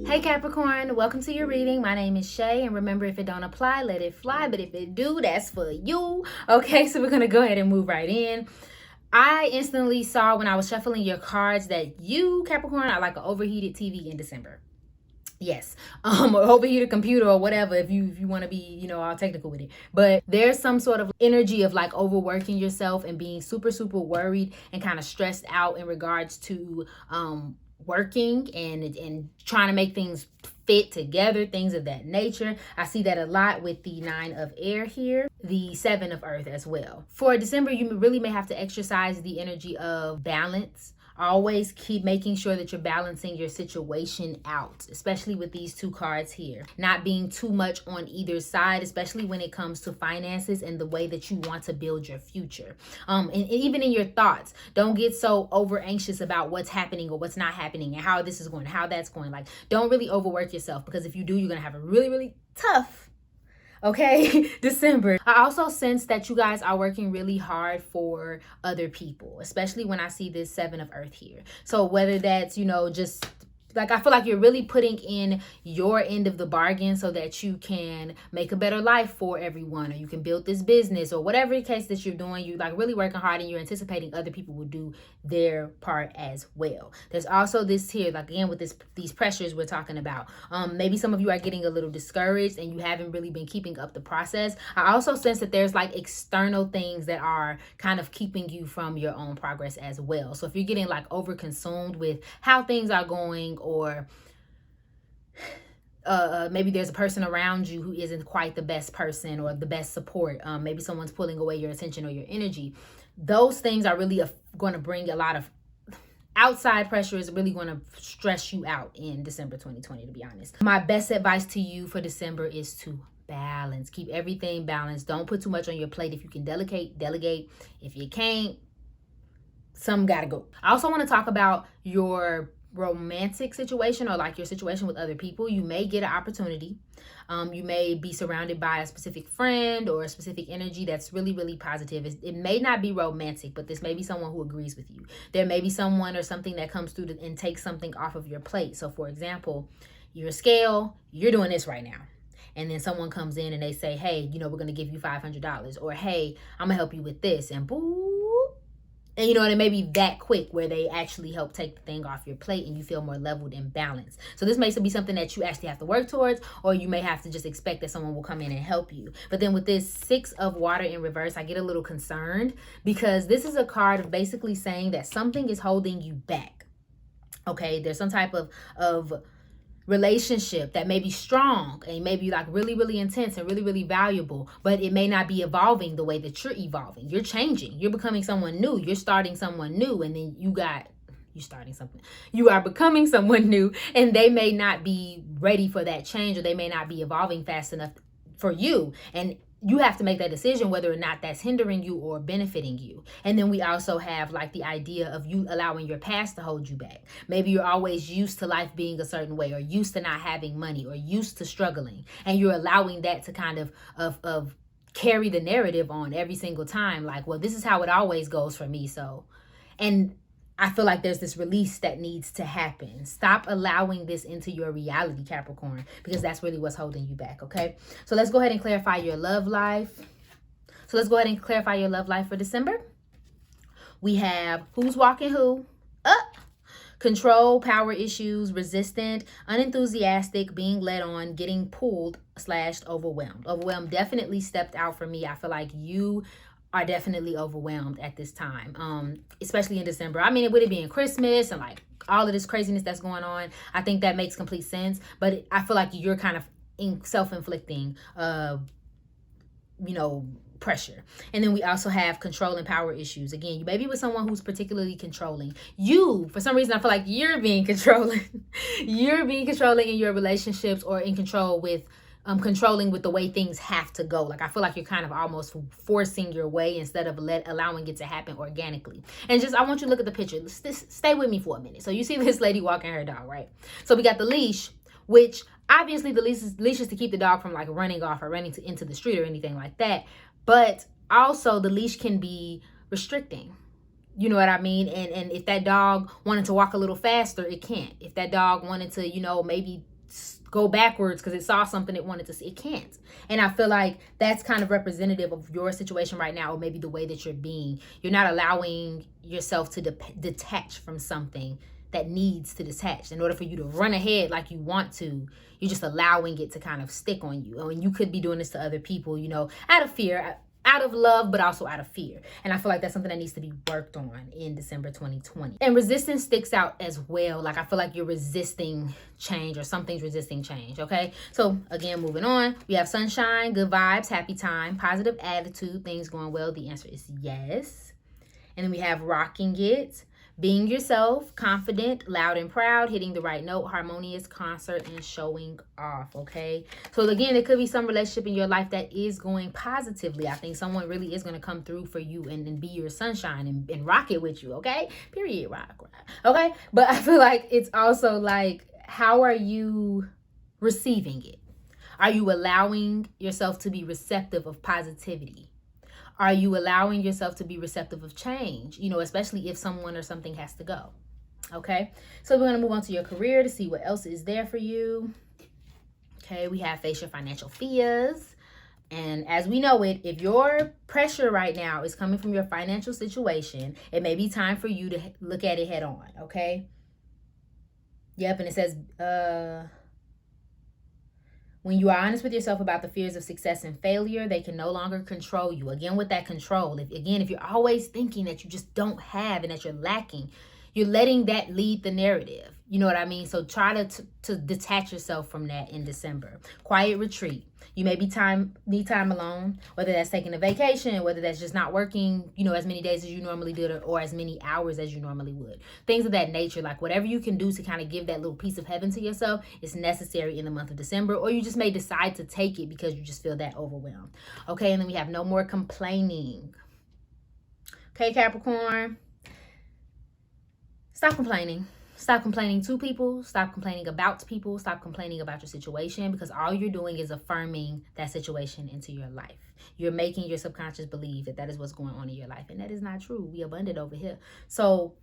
Hey Capricorn, welcome to your reading. My name is Shay, and remember, if it don't apply, let it fly, but if it do, that's for you. Okay, so we're gonna go ahead and move right in. I instantly saw when I was shuffling your cards that you, Capricorn, are like an overheated TV in December. Yes, or overheated computer or whatever, if you want to be, all technical with it. But there's some sort of energy of like overworking yourself and being super worried and kind of stressed out in regards to working and trying to make things fit together, things of that nature. I see that a lot with the 9 of air here, the 7 of earth as well. For December, you really may have to exercise the energy of balance. Always keep making sure that you're balancing your situation out, especially with these two cards here. Not being too much on either side, especially when it comes to finances and the way that you want to build your future. And even in your thoughts, don't get so over anxious about what's happening or what's not happening and how this is going, how that's going. Like, don't really overwork yourself, because if you do, you're going to have a really tough December. I also sense that you guys are working really hard for other people, especially when I see this 7 of earth here. So whether that's, just like, I feel like you're really putting in your end of the bargain so that you can make a better life for everyone, or you can build this business, or whatever the case that you're doing. You like really working hard and you're anticipating other people will do their part as well. There's also this here, like again, with these pressures we're talking about. Maybe some of you are getting a little discouraged and you haven't really been keeping up the process. I also sense that there's like external things that are kind of keeping you from your own progress as well. So if you're getting like overconsumed with how things are going, or maybe there's a person around you who isn't quite the best person or the best support. Maybe someone's pulling away your attention or your energy. Those things are really going to bring a lot of outside pressure, is really going to stress you out in December 2020, to be honest. My best advice to you for December is to balance. Keep everything balanced. Don't put too much on your plate. If you can delegate. If you can't, some gotta go. I also want to talk about your romantic situation, or like your situation with other people. You may get an opportunity. You may be surrounded by a specific friend or a specific energy that's really positive. It may not be romantic, but this may be someone who agrees with you. There may be someone or something that comes through and takes something off of your plate. So for example, you're a scale, you're doing this right now, and then someone comes in and they say, hey, we're going to give you $500, or hey, I'm gonna help you with this, and boo. And and it may be that quick where they actually help take the thing off your plate and you feel more leveled and balanced. So this may be something that you actually have to work towards, or you may have to just expect that someone will come in and help you. But then with this 6 of water in reverse, I get a little concerned, because this is a card of basically saying that something is holding you back. Okay, there's some type of relationship that may be strong and may be like really intense and really valuable, but it may not be evolving the way that you're evolving. You're changing. You're becoming someone new. You're starting someone new, and then you are becoming someone new, and they may not be ready for that change, or they may not be evolving fast enough for you. And you have to make that decision whether or not that's hindering you or benefiting you. And then we also have like the idea of you allowing your past to hold you back. Maybe you're always used to life being a certain way, or used to not having money, or used to struggling, and you're allowing that to kind of carry the narrative on every single time. Like, well, this is how it always goes for me. So, and I feel like there's this release that needs to happen. Stop allowing this into your reality, Capricorn, because that's really what's holding you back, okay? So let's go ahead and clarify your love life. For December. We have who's walking who? Up. Control, power issues, resistant, unenthusiastic, being led on, getting pulled / overwhelmed. Overwhelmed definitely stepped out for me. I feel like you are definitely overwhelmed at this time, especially in December. I mean, it would be in Christmas and like all of this craziness that's going on. I think that makes complete sense, but I feel like you're kind of self-inflicting, pressure. And then we also have control and power issues. Again, you may be with someone who's particularly controlling. You, for some reason, I feel like you're being controlling. You're being controlling in your relationships, or in control with controlling with the way things have to go. Like, I feel like you're kind of almost forcing your way instead of allowing it to happen organically. And I want you to look at the picture. Stay with me for a minute. So you see this lady walking her dog, right? So we got the leash, which obviously the leash is to keep the dog from like running off or running into the street or anything like that. But also the leash can be restricting. You know what I mean? And if that dog wanted to walk a little faster, it can't. If that dog wanted to, maybe go backwards because it saw something it wanted to see. It can't. And I feel like that's kind of representative of your situation right now, or maybe the way that you're being. You're not allowing yourself to detach from something that needs to detach. In order for you to run ahead like you want to, you're just allowing it to kind of stick on you. And you could be doing this to other people, you know, out of fear, out of love, but also out of fear. And I feel like that's something that needs to be worked on in December 2020. And resistance sticks out as well. Like I feel like you're resisting change, or something's resisting change, okay? So again, moving on, we have sunshine, good vibes, happy time, positive attitude, things going well. The answer is yes. And then we have rocking it, being yourself, confident, loud and proud, hitting the right note, harmonious, concert, and showing off, okay? So again, there could be some relationship in your life that is going positively. I think someone really is going to come through for you and be your sunshine and rock it with you, okay? Period, rock, okay? But I feel like it's also like, how are you receiving it? Are you allowing yourself to be receptive of positivity? Are you allowing yourself to be receptive of change? You know, especially if someone or something has to go. Okay, so we're going to move on to your career to see what else is there for you. Okay, we have face your financial fears. And as we know it, if your pressure right now is coming from your financial situation, it may be time for you to look at it head on. Okay. Yep, and it says, when you are honest with yourself about the fears of success and failure, they can no longer control you. Again, with that control, if you're always thinking that you just don't have and that you're lacking, you're letting that lead the narrative. You know what I mean? So try to detach yourself from that in December. Quiet retreat. You may need time alone, whether that's taking a vacation, whether that's just not working, you know, as many days as you normally did, or as many hours as you normally would. Things of that nature, like whatever you can do to kind of give that little piece of heaven to yourself is necessary in the month of December, or you just may decide to take it because you just feel that overwhelmed. Okay, and then we have no more complaining. Okay, Capricorn. Stop complaining. Stop complaining to people. Stop complaining about people. Stop complaining about your situation, because all you're doing is affirming that situation into your life. You're making your subconscious believe that that is what's going on in your life, and that is not true. We abundant over here. So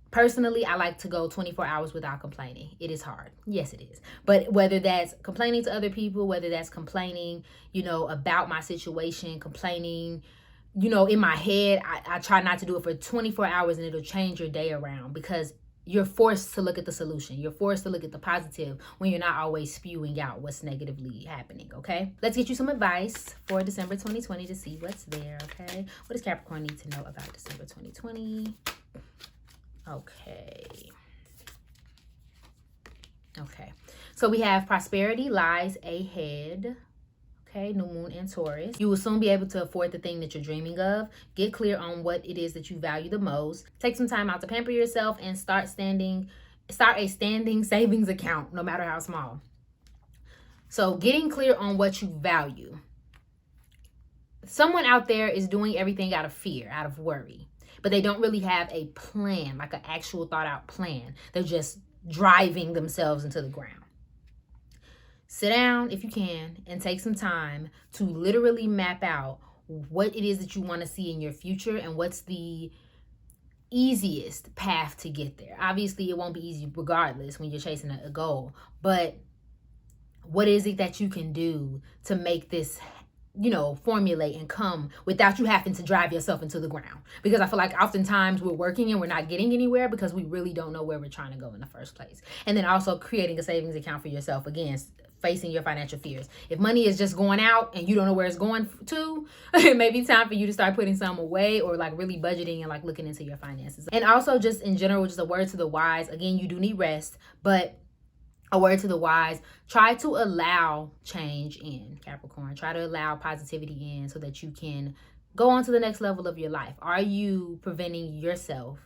personally, I like to go 24 hours without complaining. It is hard. Yes, it is. But whether that's complaining to other people, whether that's complaining, you know, about my situation, complaining, you know, in my head, I try not to do it for 24 hours, and it'll change your day around, because you're forced to look at the solution. You're forced to look at the positive when you're not always spewing out what's negatively happening, okay? Let's get you some advice for December 2020 to see what's there, okay? What does Capricorn need to know about December 2020? Okay. So we have prosperity lies ahead. Okay, new moon in Taurus. You will soon be able to afford the thing that you're dreaming of. Get clear on what it is that you value the most. Take some time out to pamper yourself and start a standing savings account, no matter how small. So getting clear on what you value. Someone out there is doing everything out of fear, out of worry, but they don't really have a plan, like an actual thought out plan. They're just driving themselves into the ground. Sit down if you can and take some time to literally map out what it is that you want to see in your future and what's the easiest path to get there. Obviously, it won't be easy regardless when you're chasing a goal, but what is it that you can do to make this, you know, formulate and come without you having to drive yourself into the ground? Because I feel like oftentimes we're working and we're not getting anywhere because we really don't know where we're trying to go in the first place. And then also creating a savings account for yourself, again, facing your financial fears. If money is just going out and you don't know where it's going to, it may be time for you to start putting some away, or like really budgeting and like looking into your finances. And also just in general, just a word to the wise. Again, you do need rest, but a word to the wise, try to allow change in, Capricorn. Try to allow positivity in so that you can go on to the next level of your life. Are you preventing yourself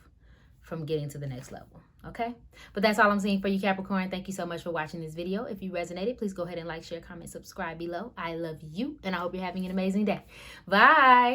from getting to the next level? Okay, but that's all I'm saying for you, Capricorn. Thank you so much for watching this video. If you resonated, please go ahead and like, share, comment, subscribe below. I love you, and I hope you're having an amazing day. Bye.